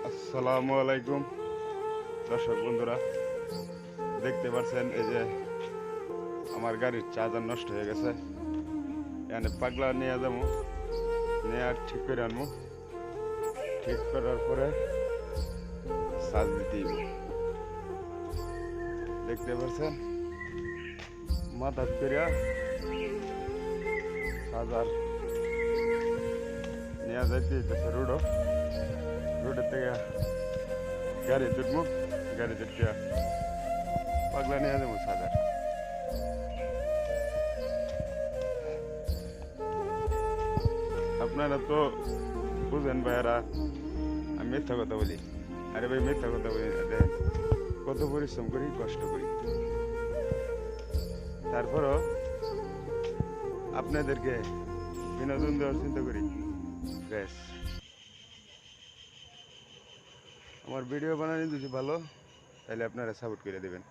আসসালামু আলাইকুম দর্শক বন্ধুরা, দেখতে পাচ্ছেন এই যে আমার গাড়ির চার্জার নষ্ট হয়ে গেছে। এখানে পাগলা নিয়ে যাবো, নিয়ে আর ঠিক করে আনবো। ঠিক করার পরে চার্জ দিতে হইব। দেখতে পাচ্ছেন মাথা করিয়া চার্জার নিয়ে যাইতে হইতেছে রোডের থেকে গাড়ি তুলবো, গাড়ি তুলতে পাগলা নিয়ে যাবো চার্জার। আপনারা তো বুঝেন ভাইয়ারা, আমি মিথ্যা কথা বলি। আরে ভাই, মিথ্যা কথা বলি না। দেখেন কত পরিশ্রম করি, কষ্ট করি, তারপরও আপনাদেরকে বিনোদন দেওয়ার চিন্তা করি। ব্যাস, আমার ভিডিও বানানো যদি ভালো, তাহলে আপনারা সাপোর্ট করে দেবেন।